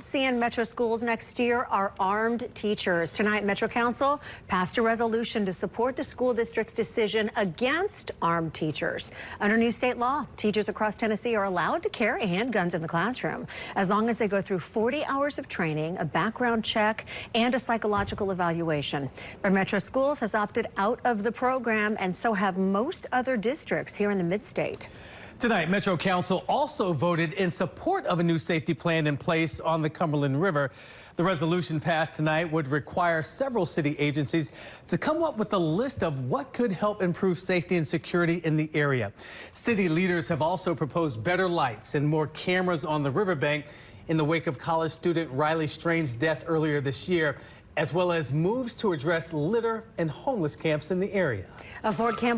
See in Metro schools next year are armed teachers. Tonight, Metro Council passed a resolution to support the school district's decision against armed teachers. Under new state law, teachers across Tennessee are allowed to carry handguns in the classroom as long as they go through 40 hours of training, a background check, and a psychological evaluation. But Metro Schools has opted out of the program, and so have most other districts here in the mid-state. Tonight, Metro Council also voted in support of a new safety plan in place on the Cumberland River. The resolution passed tonight would require several city agencies to come up with a list of what could help improve safety and security in the area. City leaders have also proposed better lights and more cameras on the riverbank in the wake of college student Riley Strange's death earlier this year, as well as moves to address litter and homeless camps in the area. Fort Campbell